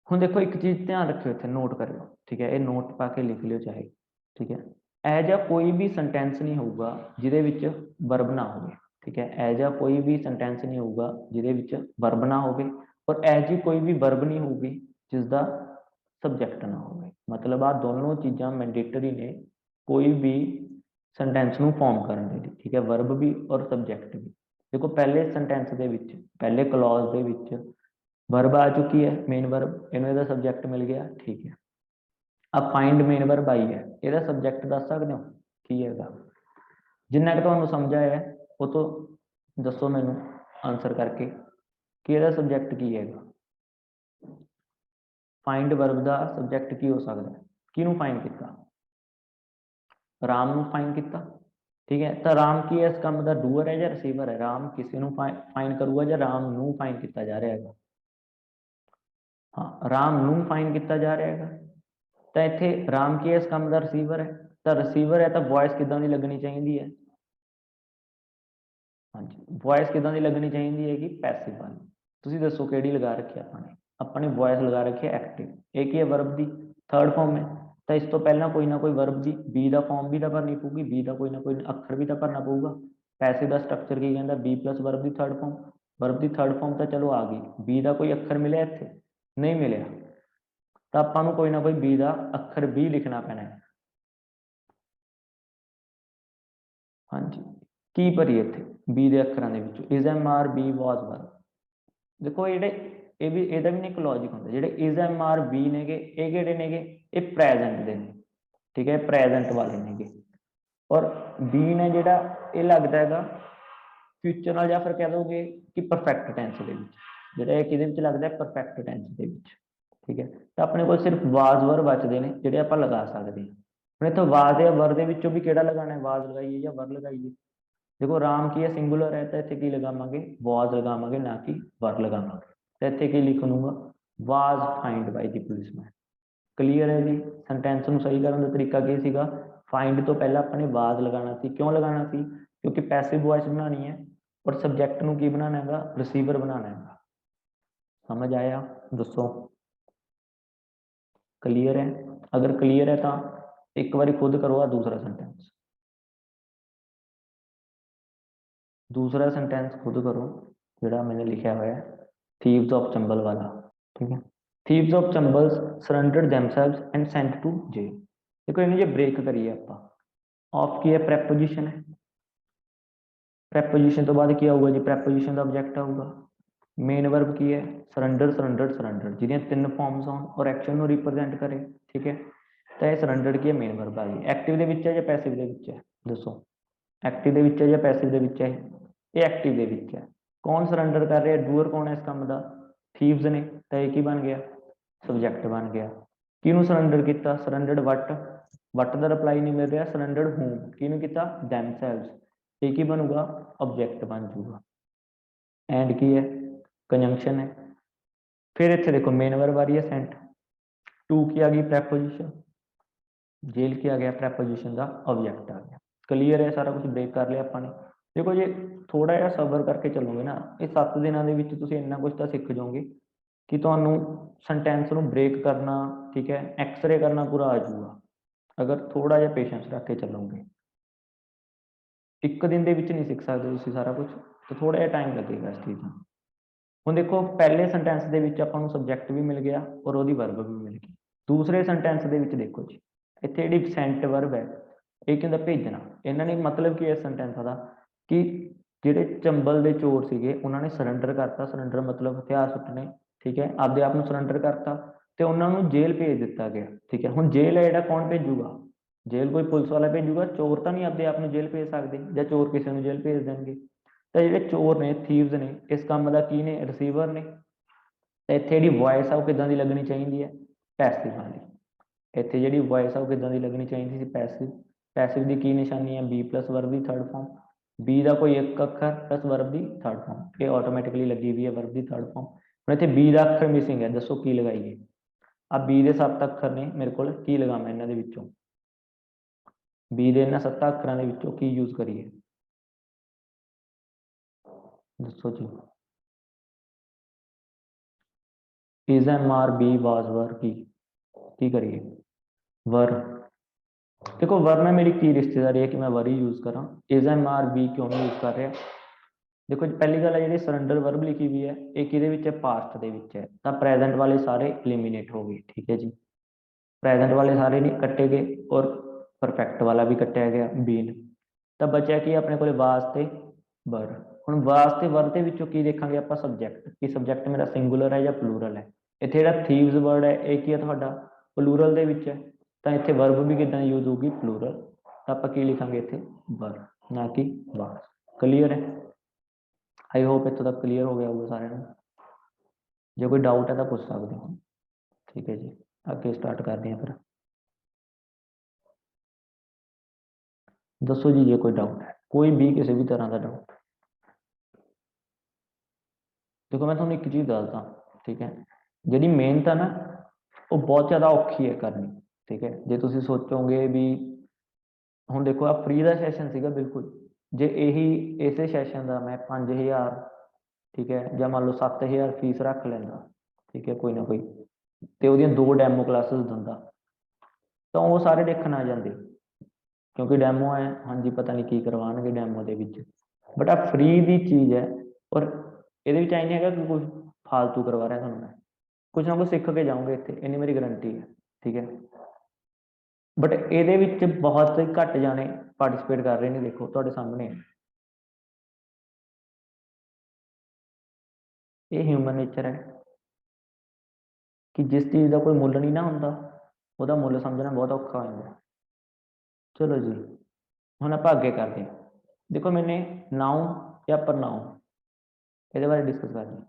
हुण देखो एक चीज़ ध्यान रखियो, इत्थे नोट करियो, ठीक है। ये नोट पा के लिख लियो चाहे, ठीक है। एह जा कोई भी सेंटेंस नहीं होगा जिहदे विच वर्ब ना होवे, ठीक है। एह जा कोई भी सेंटेंस नहीं होगा जिहदे विच वर्ब ना होवे, और एह जी कोई भी वर्ब नहीं होगी जिसका सबजैक्ट ना होवे। मतलब आ दोनों चीज़ां मैंडेटरी ने कोई भी सेंटेंस नूं फॉर्म करने लई, ठीक है। वर्ब भी और सबजैक्ट भी। देखो पहले सेंटेंस दे विच, पहले क्लॉज दे विच वर्ब आ चुकी है, मेन वर्ब, इन्हूं इहदा सबजैक्ट मिल गया, ठीक है। अब फाइंड मेन वर्ब आई है, इहदा सबजैक्ट दस सकते हो की हैगा? जिन्ना कि तुहानूं समझ आया है वो तो दसो मैनूं आंसर करके कि इहदा सबजैक्ट की हैगा। फाइंड वर्ब का सबजैक्ट की हो सकता है? किहनूं फाइंड किया? राम नूं फाइंड किया, ठीक है। तो राम की है, इस काम का डूअर है या रिसीवर है? राम किसी नूं फाइंड करूगा या राम नूं फाइंड किया जा रहा है? हाँ, राम नूं फाइंड किया जा रहा है। तो इत्थे राम की है, इस काम का रिसीवर है। तो रिसीवर है तो वॉइस किदां दी लगनी चाहिए है? हाँ जी, वॉइस किदां दी लगनी चाहिए है कि पैसिव वाली। तुसीं दसो किहड़ी लगा रखी है अपने? अपने वॉइस लगा रखी है एक्टिव। एक ही है वर्ब की थर्ड फॉर्म है, तो इस तो पहला कोई ना कोई वर्ब की बी का फॉर्म भी तो भरनी पऊगी, बी का कोई ना कोई अखर भी तो भरना पऊगा। पैसिव का स्ट्रक्चर की कहता? बी प्लस वर्ब की थर्ड फॉर्म। वर्ब की थर्ड फॉर्म तो चलो आ गई, बी का कोई अखर मिले इत्थे? नहीं मिले, तो आपां कोई ना कोई बी का अखर भी लिखना पैना है। हाँ जी, की भरीए इत्थे बी के अखरां दे विचों? Is, am, are, be, was, were. देखो ये भी इहदा भी एक लॉजिक होंदा, जिहड़े इज, एम, आर, बी नेगे ये किहड़े नेगे? ये प्रैजेंट दे ने, ठीक है, प्रैजेंट वाले नेगे। और बी ने जिहड़ा ये लगदा हैगा फ्यूचर नाल, या फिर कह दोगे कि परफेक्ट टेंस दे विच, जिहड़ा ये किहदे विच लगदा है? परफेक्ट टेंस दे विच, ठीक है। तो अपने को सिर्फ वाज वर बचते हैं जिहड़े आपां लगा सकते हैं। हुण इत्थे वाज या वर दे विचों भी किहड़ा लगाना है? वाज लगाइए या वर लगाइए? देखो राम की है सिंगुलर है, तो इतने की लगावे? वॉज लगावे, ना कि वर लगावे। तो इतने की लिख दूंगा? Was find by the policeman. Clear है जी? सेंटेंस में सही करने का तरीका की सीगा? फाइंड तो पहला अपने वाज लगाना सी। क्यों लगाना सी? क्योंकि पैसिव वॉइस बनानी है और सबजैक्ट नूं की बनाना है? रिसीवर बनाना है। समझ आया? दसो क्लीयर है? अगर क्लीयर है तो एक बार खुद करो दूसरा सेंटेंस। दूसरा सेंटेंस खुद करो जोड़ा मैंने लिखा हुआ है, थीव्स ऑफ चंबल वाला, ठीक है। Thieves of Chambals surrendered themselves and sent to jail. देखो इन्हें जो ब्रेक करिए आप, ऑफ की है? प्रैपोजिशन है। प्रैपोजिशन तो बाद क्या होगा जी? प्रैपोजिशन का ऑब्जेक्ट आऊगा। मेन वर्ब की है? सरेंडर, सरेंडर, सरेंडर, जिन्हें 3 फॉर्म्स हो और एक्शन को रिप्रेजेंट करे, ठीक है। तो यह सरेंडर की है, मेन वर्ब आ गई। एक्टिव दे विच है या पैसिव दे विच है? दसो, एक्टिव दे विच है या पैसिव दे विच है? ये एक्टिव दे विच है। कौन सरेंडर कर रहा है? डूअर कौन है इस काम का? थीव्स ने। तो ये की बन गया? सबजैक्ट बन गया। किनू सरेंडर किया? सरेंडर्ड वट, वट का रिप्लाई नहीं मिल रहा, सरेंडर्ड हूम, किनू किया? देमसेल्व्स। ये की बनूगा? ऑब्जेक्ट बन जूगा। एंड की है? कंजंक्शन है। फिर इतने देखो मेन वर्ब आ रही है सेंट, टू की आ गई प्रैपोजिशन, जेल की आ गया प्रैपोजिशन का ऑब्जेक्ट आ गया। क्लीयर है? सारा कुछ ब्रेक कर लिया अपने। देखो जी थोड़ा जहा सबर करके चलोगे ना, ये 7 दिनों के इन्ना कुछ तो सीख जाओगे कि तुहानू सेंटेंस में ब्रेक करना, ठीक है, एक्सरे करना पूरा आ जाऊगा अगर थोड़ा जहा पेशेंस रख के चलोगे। एक दिन के नहीं सीख सकते सारा कुछ, तो थोड़ा जहा टाइम लगेगा इस चीज़ में। ਹੁਣ ਦੇਖੋ पहले सेंटेंस ਦੇ ਵਿੱਚ ਆਪਾਂ ਨੂੰ ਸਬਜੈਕਟ ਵੀ ਮਿਲ ਗਿਆ ਔਰ ਉਹਦੀ ਵਰਬ ਵੀ ਮਿਲ ਗਈ। ਦੂਸਰੇ सेंटेंस ਦੇ ਵਿੱਚ ਦੇਖੋ ਜੀ, ਇੱਥੇ ਜਿਹੜੀ ਸੈਂਟ ਵਰਬ ਹੈ ਇਹ ਕੀ ਹੁੰਦਾ, ਭੇਜਣਾ। ਇਹਨਾਂ ਨੇ ਮਤਲਬ ਕੀ ਹੈ ਸੈਂਟੈਂਸ ਦਾ, ਕਿ ਜਿਹੜੇ ਚੰਬਲ ਦੇ ਚੋਰ ਸੀਗੇ ਉਹਨਾਂ ਨੇ ਸਰੈਂਡਰ ਕਰਤਾ। ਸਰੈਂਡਰ ਮਤਲਬ ਹਥਿਆਰ ਸੁੱਟਣੇ, ਠੀਕ ਹੈ, ਆਪਦੇ ਆਪ ਨੂੰ ਸਰੈਂਡਰ ਕਰਤਾ ਤੇ ਉਹਨਾਂ ਨੂੰ ਜੇਲ੍ਹ ਭੇਜ ਦਿੱਤਾ ਗਿਆ, ਠੀਕ ਹੈ। ਹੁਣ ਜੇਲ੍ਹ ਹੈ ਜਿਹੜਾ ਕੌਣ ਭੇਜੂਗਾ, ਜੇਲ੍ਹ ਕੋਈ ਪੁਲਿਸ ਵਾਲਾ ਭੇਜੂਗਾ, ਚੋਰ ਤਾਂ ਨਹੀਂ ਆਪਦੇ ਆਪ ਨੂੰ ਜੇਲ੍ਹ ਭੇਜ ਸਕਦੇ, ਜਾਂ ਚੋਰ ਕਿਸੇ ਨੂੰ ਜੇਲ੍ਹ ਭੇਜ ਦੇਣਗੇ। ਤਾਂ ਜਿਹੜੇ ਚੋਰ ਨੇ, ਥੀਵਸ ਨੇ, ਇਸ ਕੰਮ ਦਾ ਕੀ ਨੇ, ਰਿਸੀਵਰ ਨੇ। ਤੇ ਇੱਥੇ ਜਿਹੜੀ ਵੌਇਸ ਆ ਉਹ ਕਿੱਦਾਂ ਦੀ ਲੱਗਣੀ ਚਾਹੀਦੀ ਹੈ, ਪੈਸਿਵ ਵਾਲੀ। ਇੱਥੇ ਜਿਹੜੀ ਵੌਇਸ ਆ ਉਹ ਕਿੱਦਾਂ ਦੀ ਲੱਗਣੀ ਚਾਹੀਦੀ ਸੀ, ਪੈਸਿਵ। ਪੈਸਿਵ ਦੀ ਕੀ ਨਿਸ਼ਾਨੀ ਹੈ, ਬੀ ਪਲਸ ਵਰਬ ਦੀ ਥਰਡ ਫਾਰਮ, ਬੀ ਦਾ ਕੋਈ ਇੱਕ ਅੱਖਰ ਪਲਸ ਵਰਬ ਦੀ ਥਰਡ ਫਾਰਮ, ਇਹ ਆਟੋਮੈਟਿਕਲੀ ਲੱਗੀ ਹੋਈ ਹੈ ਵਰਬ ਦੀ ਥਰਡ ਫਾਰਮ। ਹੁਣ ਇੱਥੇ ਬੀ ਦਾ ਅੱਖਰ ਮਿਸਿੰਗ ਹੈ, ਦੱਸੋ ਕੀ ਲਗਾਈਏ। ਆ ਬੀ ਦੇ 7 ਅੱਖਰ ਨੇ ਮੇਰੇ ਕੋਲ, ਕੀ ਲਗਾਵਾਂ ਇਹਨਾਂ ਦੇ ਵਿੱਚੋਂ, ਬੀ ਦੇ ਇਹਨਾਂ 7 ਅੱਖਰਾਂ ਦੇ ਵਿੱਚੋਂ ਕੀ ਯੂਜ਼ ਕਰੀਏ, ਦੱਸੋ ਜੀ। ਇਜ਼ ਐਮ ਆਰ ਬੀ ਵਾਜ਼ ਵਰ, ਕੀ ਕਰੀਏ, ਵਰ। देखो वर में मेरी की रिश्तेदारी है कि मैं वर ही यूज करा, इज एम आर बी क्यों नहीं यूज कर रहा। देखो पहली गल है जी सरेंडर वर्ब लिखी हुई है एक ये पास्ट के है, प्रेजेंट वाले सारे एलिमीनेट हो गए, ठीक है जी। प्रेजेंट वाले सारे नहीं कट्टे गए और परफेक्ट वाला भी कट्टिया गया बीन। तो बचा कि अपने को वास्ते वर। हम वास्ते वर के की देखेंगे आप सबजैक्ट, कि सबजैक्ट मेरा सिंगुलर है या प्लूरल है। इतने जो थीव्स वर्ड है ये की है थोड़ा प्लूरल है, तो इतने वर्ब भी कितना यूज होगी, प्लूरल। तो आप लिखांगे इतने वर, ना कि वास। क्लीयर है, आई होप इतों तक क्लीयर हो गया होगा सारे। जो कोई डाउट है तो पूछ सकते हो, ठीक है जी। अगे स्टार्ट करते हैं फिर, दसो जी जे कोई डाउट है, कोई भी किसी भी तरह का डाउट। देखो मैं थोड़ा एक चीज़ दसदा, ठीक है, जी मेहनत है ना वो बहुत ज़्यादा औखी है करनी, ठीक है। जो तुम सोचोगे भी हम देखो आ फ्री का सैशन सीगा बिल्कुल, जे यही इस सैशन का मैं 5000, ठीक है, या मान लो 7000 फीस रख लेंदा, ठीक है, कोई ना कोई, तो वो 2 डैमो क्लासेस दिंदा, तो वो सारे देखने आ जाते, क्योंकि डैमो है, हाँ जी पता नहीं की करवाएंगे डैमो के विच। बट आ फ्री की चीज़ है और ये आई नहीं है कि कुछ फालतू करवा रहा है, मैं कुछ ना कुछ सीख के जाऊँगे इतने, इन्नी मेरी गारंटी है, ठीक है। बट ये बहुत ही घट जाने पार्टिसिपेट कर रहे हैं, देखो तुहाडे सामने ये ह्यूमन नेचर है कि जिस चीज़ का कोई मुल नहीं ना होंदा वह मुल समझना बहुत औखा हो जाता। चलो जी हुण आपां अगे करते हैं। देखो मैंने नाउन या प्रनाउन ये बारे डिस्कस करनी।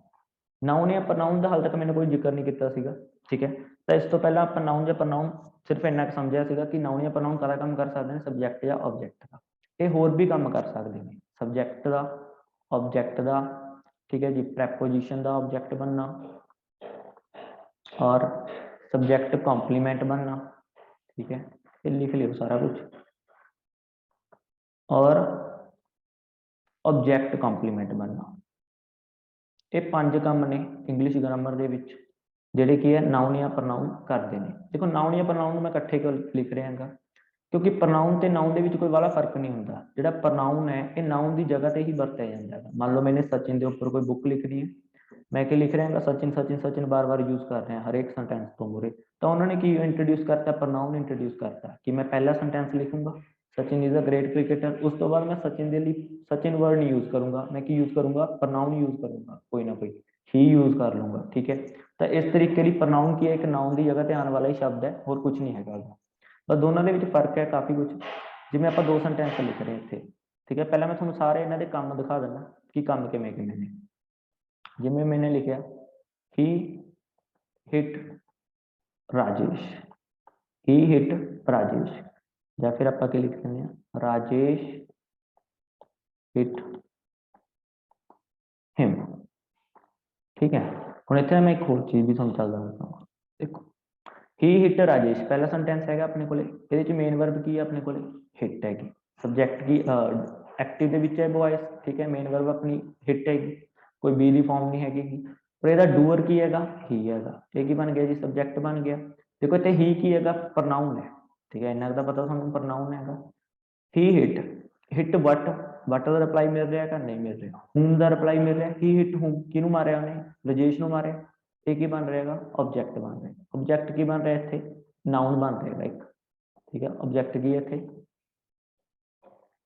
नाउन या प्रनाउन का हाल तक मैंने कोई जिक्र नहीं किया सीगा, ठीक है। तो इस तो पहला आप नाउन या प्रनाउन सिर्फ इन्ना समझिया सीगा कि नाउन या प्रनाउन काहदा काम कर सकते हैं, सबजैक्ट या ऑब्जैक्ट का। ये होर भी काम कर सकते हैं, सबजैक्ट का, ऑब्जैक्ट का, ठीक है जी, प्रैपोजिशन का ऑब्जैक्ट बनना और सबजैक्ट कॉम्प्लीमेंट बनना, ठीक है, ये लिख लियो सारा कुछ। और ऑब्जैक्ट कॉम्प्लीमेंट बनना, ये 5 काम ने इंग्लिश ग्रामर के जिहड़े की है नाउन या प्रनाउन करते हैं। देखो नाउन या प्रनाउन मैं इकट्ठे क्यों लिख रहा हाँ, क्योंकि प्रनाउन तो नाउन के कोई वाला फर्क नहीं होता। जो प्रनाउन है ये नाउन की जगह पर ही वरत्या जाता है। मान लो मैंने सचिन के उपर कोई बुक लिखनी है, मैं क्या लिख रहा हाँ, सचिन सचिन सचिन बार बार यूज कर रहे हैं हर एक सेंटेंस तो मूरे, तो उन्होंने की इंट्रोड्यूस करता, प्रनाउन इंट्रोड्यूस करता कि मैं पहला सेंटेंस लिखूंगा Sachin is a great cricketer, उस तो बाद मैं सचिन के लिए सचिन वर्ड नहीं यूज करूंगा, मैं की यूज करूंगा, प्रनाउन यूज करूंगा, कोई ना कोई ही यूज कर लूंगा, ठीक है। तो इस तरीके की प्रनाउन की एक नाउन की जगह पर आने वाला ही शब्द है और कुछ नहीं है। बस दोनों के फर्क है काफ़ी कुछ। जिवें आप 2 सेंटेंस लिख रहे हैं इतने, ठीक है, पहले मैं थोड़ा सारे इन्हों के काम दिखा देना कि काम किमें किमें ने। जिमें मैंने लिखा ही हिट राजेश, ही हिट राजेश, या फिर आप लिख सकते हैं राजेश हिट हिम, ठीक है। हम इतने मैं एक होर चीज़ भी थोड़ा चलता बताऊँ। देखो ही हिट राजेश पहला सेंटेंस है अपने को, ये मेन वर्ब की है अपने को हिट हैगी, सबजैक्ट की एक्टिव के विच है वॉइस, ठीक है, मेन वर्ब अपनी हिट हैगी, कोई बी दी फॉर्म नहीं हैगी। और यदा डूअर की हैगा ही हैगा, ये की बन गया जी, सबजैक्ट बन गया। देखो इतने ही की हैगा प्रनाउन है, ठीक है, इन्ना तो पता थोड़ा प्रनाउन हैगा। He hit, hit what what ਦਾ ਰਿਪਲਾਈ ਮਿਲ ਰਿਹਾ ਕਿ ਨਹੀਂ ਮਿਲ ਰਿਹਾ। ਹੂਮ ਦਾ ਰਿਪਲਾਈ ਮਿਲ ਰਿਹਾ, ਹੀ ਹਿੱਟ ਹੂਮ, ਕਿਹਨੂੰ ਮਾਰਿਆ ਉਹਨੇ, ਰਜੇਸ਼ ਨੂੰ ਮਾਰਿਆ। ਇਹ ਕੀ ਬਣ ਰਹੇਗਾ, ਆਬਜੈਕਟ ਬਣ ਰਿਹਾ। ਆਬਜੈਕਟ ਕੀ ਬਣ ਰਿਹਾ ਇੱਥੇ, ਨਾउन ਬਣ ਰਿਹਾ ਇੱਕ, ਠੀਕ ਹੈ। ਆਬਜੈਕਟ ਕੀ ਹੈ ਇੱਥੇ,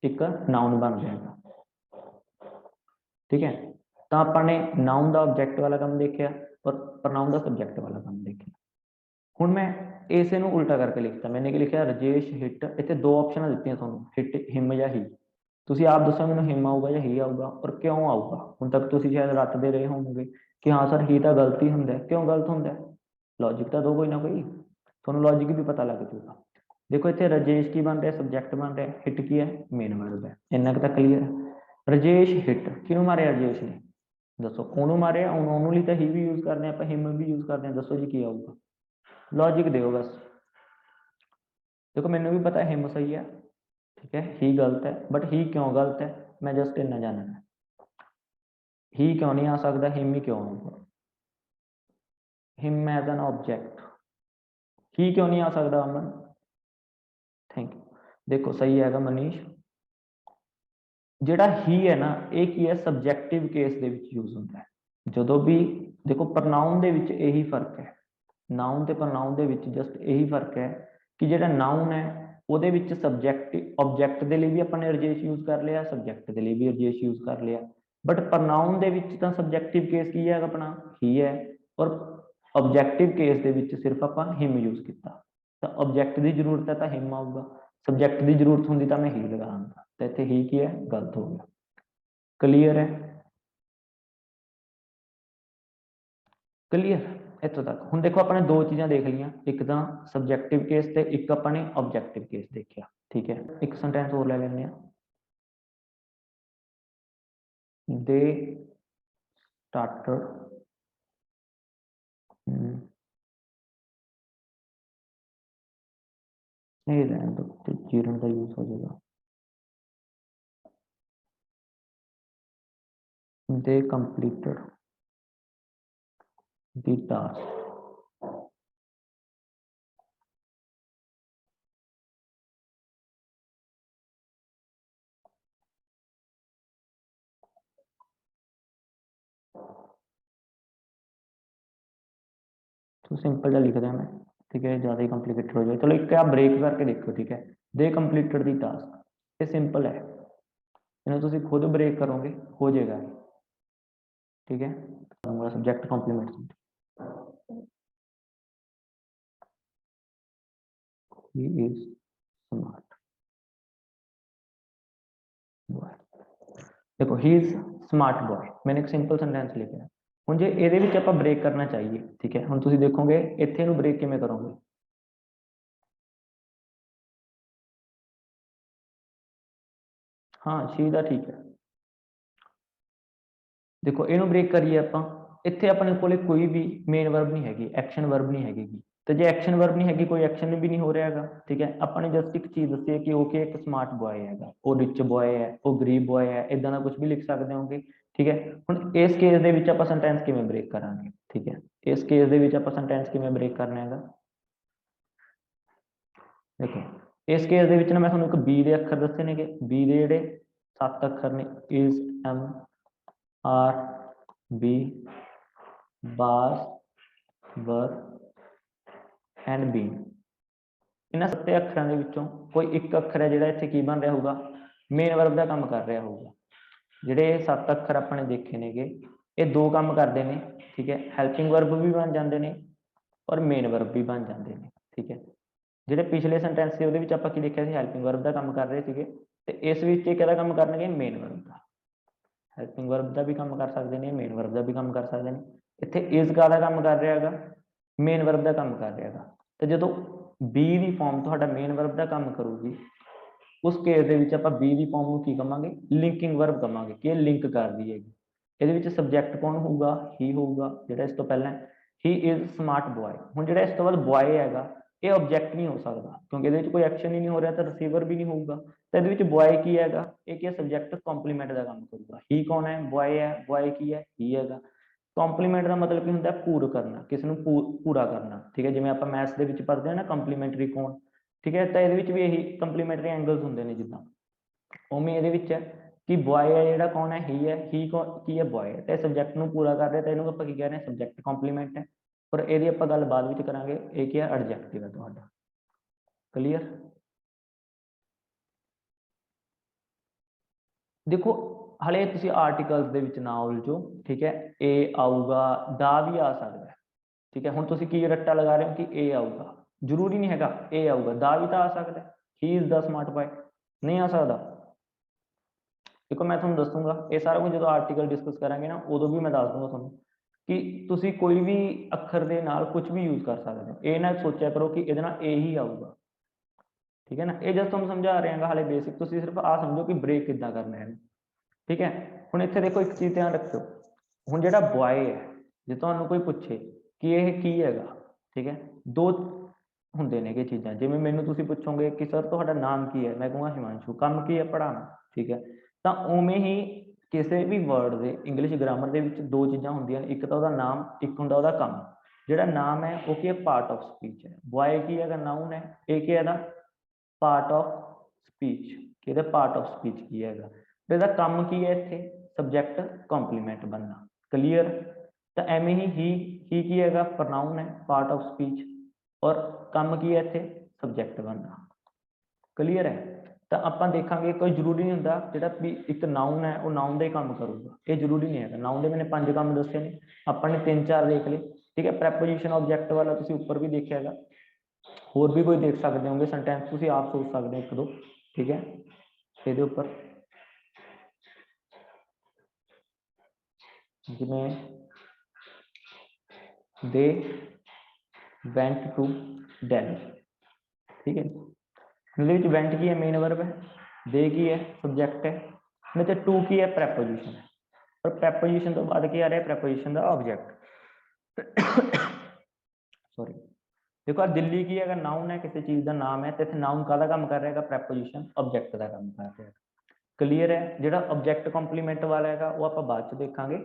ਇੱਕ ਨਾउन ਬਣ ਰਿਹਾ, ਠੀਕ ਹੈ। ਤਾਂ ਆਪਾਂ ਨੇ ਨਾउन ਦਾ ਆਬਜੈਕਟ ਵਾਲਾ ਕੰਮ ਦੇਖਿਆ ਔਰ ਪ੍ਰਨਾउन ਦਾ ਸਬਜੈਕਟ ਵਾਲਾ ਕੰਮ ਦੇਖਿਆ। ਹੁਣ ਮੈਂ ਇਸੇ ਨੂੰ ਉਲਟਾ ਕਰਕੇ ਲਿਖਤਾ, ਮੈंने ਕੀ ਲਿਖਿਆ, ਰਜੇਸ਼ ਹਿੱਟ। ਇੱਥੇ ਦੋ ਆਪਸ਼ਨਾਂ ਦਿੱਤੀਆਂ ਤੁਹਾਨੂੰ, ਹਿੱਟ ਹਿਮ ਜਾਂ ਹੀ। ਤੁਸੀਂ ਆਪ ਦੱਸੋ ਮੈਨੂੰ ਹਿਮ ਆਊਗਾ ਜਾਂ ਹੀ ਆਊਗਾ ਔਰ ਕਿਉਂ ਆਊਗਾ। ਹੁਣ ਤੱਕ ਤੁਸੀਂ ਸ਼ਾਇਦ ਰੱਟਦੇ ਰਹੇ ਹੋਵੋਗੇ ਕਿ ਹਾਂ ਸਰ ਹੀ ਤਾਂ ਗਲਤ ਹੀ ਹੁੰਦਾ, ਕਿਉਂ ਗਲਤ ਹੁੰਦਾ, ਲੌਜਿਕ ਤਾਂ ਦੋ ਕੋਈ ਨਾ ਕੋਈ, ਤੁਹਾਨੂੰ ਲੌਜਿਕ ਵੀ ਪਤਾ ਲੱਗ ਜੂਗਾ। ਦੇਖੋ ਇੱਥੇ ਰਜੇਸ਼ ਕੀ ਬਣ ਰਿਹਾ, ਸਬਜੈਕਟ ਬਣ ਰਿਹਾ, ਹਿੱਟ ਕੀ ਹੈ, ਮੇਨ ਵਰਬ ਹੈ। ਇੰਨਾ ਕੁ ਤਾਂ ਕਲੀਅਰ ਹੈ। ਰਜੇਸ਼ ਹਿੱਟ, ਕਿਹਨੂੰ ਮਾਰਿਆ, ਰਜੇਸ਼ ਨੇ, ਦੱਸੋ ਉਹਨੂੰ ਮਾਰਿਆ। ਉਹਨੂੰ ਲਈ ਤਾਂ ਹੀ ਵੀ ਯੂਜ਼ ਕਰਦੇ ਆਪਾਂ, ਹਿਮ ਵੀ ਯੂਜ਼ ਕਰਦੇ ਹਾਂ, ਦੱਸੋ ਜੀ ਕੀ ਆਊਗਾ, लॉजिक दियो बस। देखो मैंने भी पता है हिम सही है, ठीक है, ही गलत है, बट ही क्यों गलत है मैं जस्ट इतना जानना है। ही क्यों नहीं आ सकता, हिम ही क्यों आऊगा, हिम एज एन ऑब्जेक्ट, ही क्यों नहीं आ सकता अमन, थैंक यू। देखो सही है मनीष, ਜਿਹੜਾ ਹੀ ਹੈ ਨਾ ਇਹ ਕੀ ਹੈ, ਸਬਜੈਕਟਿਵ ਕੇਸ ਦੇ ਵਿੱਚ ਯੂਜ਼ ਹੁੰਦਾ ਹੈ। ਜਦੋਂ ਵੀ ਦੇਖੋ ਪ੍ਰਨਾउन ਦੇ ਵਿੱਚ ਇਹੀ ਫਰਕ ਹੈ, ਨਾउन ਤੇ ਪ੍ਰਨਾउन ਦੇ ਵਿੱਚ ਜਸਟ ਇਹੀ ਫਰਕ ਹੈ ਕਿ ਜਿਹੜਾ ਨਾउन ਹੈ ਉਹਦੇ ਵਿੱਚ ਸਬਜੈਕਟ ਆਬਜੈਕਟ ਦੇ ਲਈ ਵੀ ਆਪਾਂ ਨੇ ਰਜੇਸ਼ ਯੂਜ਼ ਕਰ ਲਿਆ, ਸਬਜੈਕਟ ਦੇ ਲਈ ਵੀ ਰਜੇਸ਼ ਯੂਜ਼ ਕਰ ਲਿਆ, ਬਟ ਪ੍ਰਨਾउन ਦੇ ਵਿੱਚ ਤਾਂ ਸਬਜੈਕਟਿਵ ਕੇਸ ਕੀ ਹੈ ਆਪਣਾ, ਹੀ ਹੈ, ਔਰ ਆਬਜੈਕਟਿਵ ਕੇਸ ਦੇ ਵਿੱਚ ਸਿਰਫ ਆਪਾਂ ਹਿਮ ਯੂਜ਼ ਕੀਤਾ। ਤਾਂ ਆਬਜੈਕਟ ਦੀ ਜ਼ਰੂਰਤ ਹੈ ਤਾਂ ਹਿਮ ਆਊਗਾ, ਸਬਜੈਕਟ ਦੀ ਜ਼ਰੂਰਤ ਹੁੰਦੀ ਤਾਂ ਮੈਂ ਹੀ ਲਗਾਉਂਦਾ, ਤਾਂ ਇੱਥੇ ਹੀ ਕੀ ਹੈ, ਗਲਤ ਹੋ ਗਿਆ। ਕਲੀਅਰ ਹੈ, ਕਲੀਅਰ ਇੱਥੋਂ ਤੱਕ। ਹੁਣ ਦੇਖੋ ਆਪਾਂ ਨੇ ਦੋ ਚੀਜ਼ਾਂ ਦੇਖ ਲਈਆਂ, ਇੱਕ ਤਾਂ ਸਬਜੈਕਟਿਵ ਕੇਸ ਤੇ ਇੱਕ ਆਪਾਂ ਨੇ ਆਬਜੈਕਟਿਵ ਕੇਸ ਦੇਖਿਆ, ਠੀਕ ਹੈ। ਇੱਕ ਸੈਂਟੈਂਸ ਹੋਰ ਲੈ ਲੈਂਦੇ ਆ, ਦੇ ਸਟਾਰਟਡ नहीं रहने दो, जीरो का यूज हो जाएगा, they completed the task, तो सिंपल जा लिख रहा मैं, ठीक है, ज़्यादा ही कॉम्प्लिकेटेड हो जाए। चलो एक आप ब्रेक करके देखो, ठीक है, दे कंप्लीटेड दी टास्क, ये सिंपल है, इन्हें तुम खुद ब्रेक करोगे हो जाएगा, ठीक है। Subject complement, he is smart boy, देखो he is smart boy, मैंने एक सिंपल सेंटेंस लिखा है। ਹੁਣ ਜੇ ਇਹਦੇ ਵਿੱਚ ਆਪਾਂ ਬ੍ਰੇਕ ਕਰਨਾ ਚਾਹੀਏ, ਠੀਕ ਹੈ, ਹੁਣ ਤੁਸੀਂ ਦੇਖੋਗੇ ਇੱਥੇ ਨੂੰ ਬ੍ਰੇਕ ਕਿਵੇਂ ਕਰੋਗੇ, ਹਾਂ ਸ਼ੀ ਦਾ ਠੀਕ ਹੈ। ਦੇਖੋ ਇਹਨੂੰ ਬ੍ਰੇਕ ਕਰੀਏ ਆਪਾਂ, ਇੱਥੇ ਆਪਣੇ ਕੋਲੇ ਕੋਈ ਵੀ ਮੇਨ ਵਰਬ ਨਹੀਂ ਹੈਗੀ, ਐਕਸ਼ਨ ਵਰਬ ਨਹੀਂ ਹੈਗੀ, ਤੇ ਜੇ ਐਕਸ਼ਨ ਵਰਬ ਨਹੀਂ ਹੈਗੀ ਕੋਈ ਐਕਸ਼ਨ ਵੀ ਨਹੀਂ ਹੋ ਰਿਹਾ ਹੈਗਾ, ਠੀਕ ਹੈ। ਆਪਾਂ ਨੇ ਜਸਟ ਇੱਕ ਚੀਜ਼ ਦੱਸੀ ਹੈ ਕਿ ਓਕੇ ਇੱਕ ਸਮਾਰਟ ਬॉय ਹੈਗਾ, ਉਹ ਰਿਚ ਬॉय ਹੈ, ਉਹ ਗਰੀਬ ਬॉय ਹੈ, ਇਦਾਂ ਦਾ ਕੁਝ ਵੀ ਲਿਖ ਸਕਦੇ ਹੋਗੇ, ਠੀਕ ਹੈ। ਹੁਣ ਇਸ ਕੇਸ ਦੇ ਵਿੱਚ ਆਪਾਂ ਸੈਂਟੈਂਸ ਕਿਵੇਂ ਬ੍ਰੇਕ ਕਰਾਂਗੇ, ਠੀਕ ਹੈ, ਇਸ ਕੇਸ ਦੇ ਵਿੱਚ ਆਪਾਂ ਸੈਂਟੈਂਸ ਕਿਵੇਂ ਬ੍ਰੇਕ ਕਰਨਾ ਹੈਗਾ। ਦੇਖੋ ਇਸ ਕੇਸ ਦੇ ਵਿੱਚ ਨਾ ਮੈਂ ਤੁਹਾਨੂੰ ਇੱਕ ਬੀ ਦੇ ਅੱਖਰ ਦੱਸੇ ਨੇਗੇ, ਬੀ ਦੇ ਜਿਹੜੇ 7 ਅੱਖਰ ਨੇ, ਇਜ਼, ਐਮ, ਆਰ, ਬੀ, ਬਾਸ, ਵਰ ਐਂਡ ਬੀ। ਇਹਨਾਂ 7 ਅੱਖਰਾਂ ਦੇ ਵਿੱਚੋਂ ਕੋਈ ਇੱਕ ਅੱਖਰ ਹੈ ਜਿਹੜਾ ਇੱਥੇ ਕੀ ਬਣ ਰਿਹਾ ਹੋਊਗਾ, ਮੇਨ ਵਰਬ ਦਾ ਕੰਮ ਕਰ ਰਿਹਾ ਹੋਊਗਾ। ਜਿਹੜੇ 7 ਅੱਖਰ ਆਪਾਂ ਨੇ ਦੇਖੇ ਨੇਗੇ ਇਹ ਦੋ ਕੰਮ ਕਰਦੇ ਨੇ, ਠੀਕ ਹੈ, ਹੈਲਪਿੰਗ ਵਰਬ ਵੀ ਬਣ ਜਾਂਦੇ ਨੇ ਔਰ ਮੇਨ ਵਰਬ ਵੀ ਬਣ ਜਾਂਦੇ ਨੇ, ਠੀਕ ਹੈ। ਜਿਹੜੇ ਪਿਛਲੇ ਸੈਂਟੈਂਸ ਸੀ ਉਹਦੇ ਵਿੱਚ ਆਪਾਂ ਕੀ ਦੇਖਿਆ ਸੀ, ਹੈਲਪਿੰਗ ਵਰਬ ਦਾ ਕੰਮ ਕਰ ਰਹੇ ਸੀਗੇ, ਤੇ ਇਸ ਵਿੱਚ ਇਹ ਕਿਹਦਾ ਕੰਮ ਕਰਨਗੇ, ਮੇਨ ਵਰਬ ਦਾ। ਹੈਲਪਿੰਗ ਵਰਬ ਦਾ ਵੀ ਕੰਮ ਕਰ ਸਕਦੇ ਨੇ, ਮੇਨ ਵਰਬ ਦਾ ਵੀ ਕੰਮ ਕਰ ਸਕਦੇ ਨੇ। ਇੱਥੇ ਇਜ਼ ਕਾਹਦਾ ਕੰਮ ਕਰ ਰਿਹਾ ਹੈਗਾ, ਮੇਨ ਵਰਬ ਦਾ ਕੰਮ ਕਰ ਰਿਹਾ ਹੈਗਾ। ਤੇ ਜਦੋਂ ਬੀ ਦੀ ਫਾਰਮ ਤੁਹਾਡਾ ਮੇਨ ਵਰਬ ਦਾ ਕੰਮ ਕਰੂਗੀ, ਉਸ ਕੇਸ ਦੇ ਵਿੱਚ ਆਪਾਂ ਬੀ ਦੀ ਫਾਰਮ ਨੂੰ ਕੀ ਕਵਾਂਗੇ, ਲਿੰਕਿੰਗ ਵਰਬ ਕਵਾਂਗੇ, ਕਿ ਇਹ ਲਿੰਕ ਕਰਦੀ ਹੈਗੀ। ਇਹਦੇ ਵਿੱਚ ਸਬਜੈਕਟ ਕੌਣ ਹੋਊਗਾ, ਹੀ ਹੋਊਗਾ, ਜਿਹੜਾ ਇਸ ਤੋਂ ਪਹਿਲਾਂ ਹੀ ਇਜ਼ ਸਮਾਰਟ ਬॉय। ਹੁਣ ਜਿਹੜਾ ਇਸ ਤੋਂ ਬਾਅਦ ਬॉय ਹੈਗਾ ਇਹ ਆਬਜੈਕਟ ਨਹੀਂ ਹੋ ਸਕਦਾ ਕਿਉਂਕਿ ਇਹਦੇ ਵਿੱਚ ਕੋਈ ਐਕਸ਼ਨ ਹੀ ਨਹੀਂ ਹੋ ਰਿਹਾ, ਤਾਂ ਰਿਸੀਵਰ ਵੀ ਨਹੀਂ ਹੋਊਗਾ। ਤਾਂ ਇਹਦੇ ਵਿੱਚ ਬॉय ਕੀ ਹੈਗਾ, ਇਹ ਕੀ ਹੈ, ਸਬਜੈਕਟ ਕੰਪਲੀਮੈਂਟ ਦਾ ਕੰਮ ਕਰੂਗਾ। ਹੀ ਕੌਣ ਹੈ, ਬॉय ਹੈ, ਬॉय ਕੀ ਹੈ, ਹੀ ਹੈਗਾ। ਕੰਪਲੀਮੈਂਟ ਦਾ ਮਤਲਬ ਕੀ ਹੁੰਦਾ, ਪੂਰ ਕਰਨਾ, ਕਿਸੇ ਨੂੰ ਪੂਰਾ ਕਰਨਾ, ਠੀਕ ਹੈ। ਜਿਵੇਂ ਆਪਾਂ ਮੈਥਸ ਦੇ ਵਿੱਚ ਪੜ੍ਹਦੇ ਹਾਂ ਨਾ ਕੰਪਲੀਮੈਂਟਰੀ ਕੋਣ, ਠੀਕ ਹੈ, ਤਾਂ ਇਹਦੇ ਵਿੱਚ ਵੀ ਇਹੀ ਕੰਪਲੀਮੈਂਟਰੀ ਐਂਗਲਸ ਹੁੰਦੇ ਨੇ ਜਿੱਦਾਂ, ਉਵੇਂ ਇਹਦੇ ਵਿੱਚ ਹੈ कि बॉय है ਜਿਹੜਾ कौन है ही है, ही की है बॉय है, ਤੇ ਸਬਜੈਕਟ ਨੂੰ ਪੂਰਾ ਕਰ ਰਿਹਾ ਤੇ ਇਹਨੂੰ ਆਪਾਂ ਕੀ ਕਹਿ ਰਹੇ ਹਾਂ ਸਬਜੈਕਟ ਕੰਪਲੀਮੈਂਟ ਹੈ। ਪਰ ਇਹਦੀ ਆਪਾਂ ਗੱਲ ਬਾਅਦ ਵਿੱਚ ਕਰਾਂਗੇ। ਇਹ ਕੀ ਹੈ ਐਡਜੈਕਟਿਵ ਹੈ ਤੁਹਾਡਾ। ਕਲੀਅਰ। ਦੇਖੋ ਹਲੇ ਤੁਸੀਂ ਆਰਟੀਕਲਸ ਦੇ ਵਿੱਚ ਨਾ ਉਲਝੋ, ਠੀਕ ਹੈ। ਇਹ ਆਊਗਾ, ਦਾ ਵੀ ਆ ਸਕਦਾ ਹੈ, ਠੀਕ ਹੈ। ਹੁਣ ਤੁਸੀਂ ਕੀ ਰੱਟਾ ਲਗਾ ਰਹੇ ਹੋ ਕਿ ਇਹ ਆਊਗਾ, ਜ਼ਰੂਰੀ ਨਹੀਂ ਹੈਗਾ ਇਹ ਆਊਗਾ, ਦਾ ਵੀ ਤਾਂ ਆ ਸਕਦਾ। ਹੀ ਇਜ਼ ਦਾ ਸਮਾਰਟ ਬॉय ਨਹੀਂ ਆ ਸਕਦਾ। देखो मैं थोड़ा दसूंगा ये सारा कुछ जो आर्टिकल डिस्कस करांगे ना उदों भी मैं दस दूंगा थोड़ा कि तुसी कोई भी अखर दे नाल कुछ भी यूज कर सकते हो। ये ना सोचा करो कि ये नाल ए ही आऊगा, ठीक है ना। ये जस्ट तुम समझा रहे हैं हाले बेसिक, तुसी सिर्फ आ समझो कि ब्रेक किद्दां करना है, ठीक है। हुण इत्थे देखो एक चीज ध्यान रखियो, हुण जिहड़ा बॉय है जे तुहानूं कोई पुछे कि यह की हैगा, ठीक है, दो हुंदे ने चीज़ां। जिवें मैनूं तुसीं पुछोगे कि सर तुहाडा नाम की है, मैं कहूँगा हिमांशु, काम की है पढ़ाना, ठीक है। तो उवें ही किसी भी वर्ड के इंग्लिश ग्रामर के दो चीज़ां होंदियां ने, एक तो उहदा नाम, एक हुंदा उहदा काम। जिहड़ा नाम है वो की है पार्ट ऑफ स्पीच है, बॉय की है नाउन है, ये की है पार्ट ऑफ स्पीच, कि पार्ट ऑफ स्पीच की है, इहदा काम की है इत्थे सबजैक्ट कंप्लीमेंट बनना। क्लीयर। तो एवें ही की है प्रनाउन है, पार्ट ऑफ स्पीच, और काम की है इत्थे सबजैक्ट बनना। क्लीयर है। तो आप देखांगे कोई जरूरी नहीं होंदा जिहड़ा भी एक नाउन है वो नाउन का ही काम करूगा, ये जरूरी नहीं है। नाउन के मैंने 5 काम दसे ने, आपने 3-4 देख लिए, ठीक है। प्रैपोजिशन ऑब्जैक्ट वाला तुसीं उपर भी देखा है, होर भी कोई देख सकते होंगे सेंटेंस, तुसीं आप सोच सकते हो 1-2, ठीक है। ये उपर जिवें दे वेंट टू दिल्ली, ठीक है। मतलब वेंट की है मेन वर्ब है, दे की है सबजैक्ट है, नहीं तो टू की है प्रैपोजिशन है, और प्रैपोजिशन तो बाद की आ रहा है प्रैपोजिशन का ऑब्जैक्ट। सॉरी, देखो दिल्ली की अगर नाउन है, किसी चीज़ का नाम है, तो इतने नाउन का काम कर रहा है, प्रैपोजिशन ऑब्जैक्ट का काम कर रहा है। क्लीयर है। जिहड़ा ऑब्जैक्ट कंप्लीमेंट वाला है वो आप बाद च देखांगे,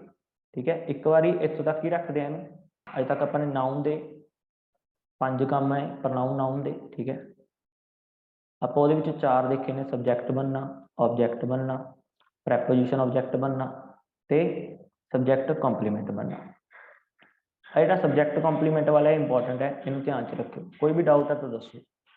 ठीक है। एक बार इत्थों तक ही रखते हैं, अजे तक अपने नाउन दे 5 काम है, प्रनाउन नाउन दे, ठीक है। आप 4 देखे ने, सबजैक्ट बनना, ऑब्जैक्ट बनना, प्रैपोजिशन ऑब्जैक्ट बनना, ते सबजैक्ट कंप्लीमेंट बनना। जो सबजैक्ट कंप्लीमेंट वाला इंपॉर्टेंट है, इन्हें ध्यान च रखियो। कोई भी डाउट है तो दसो।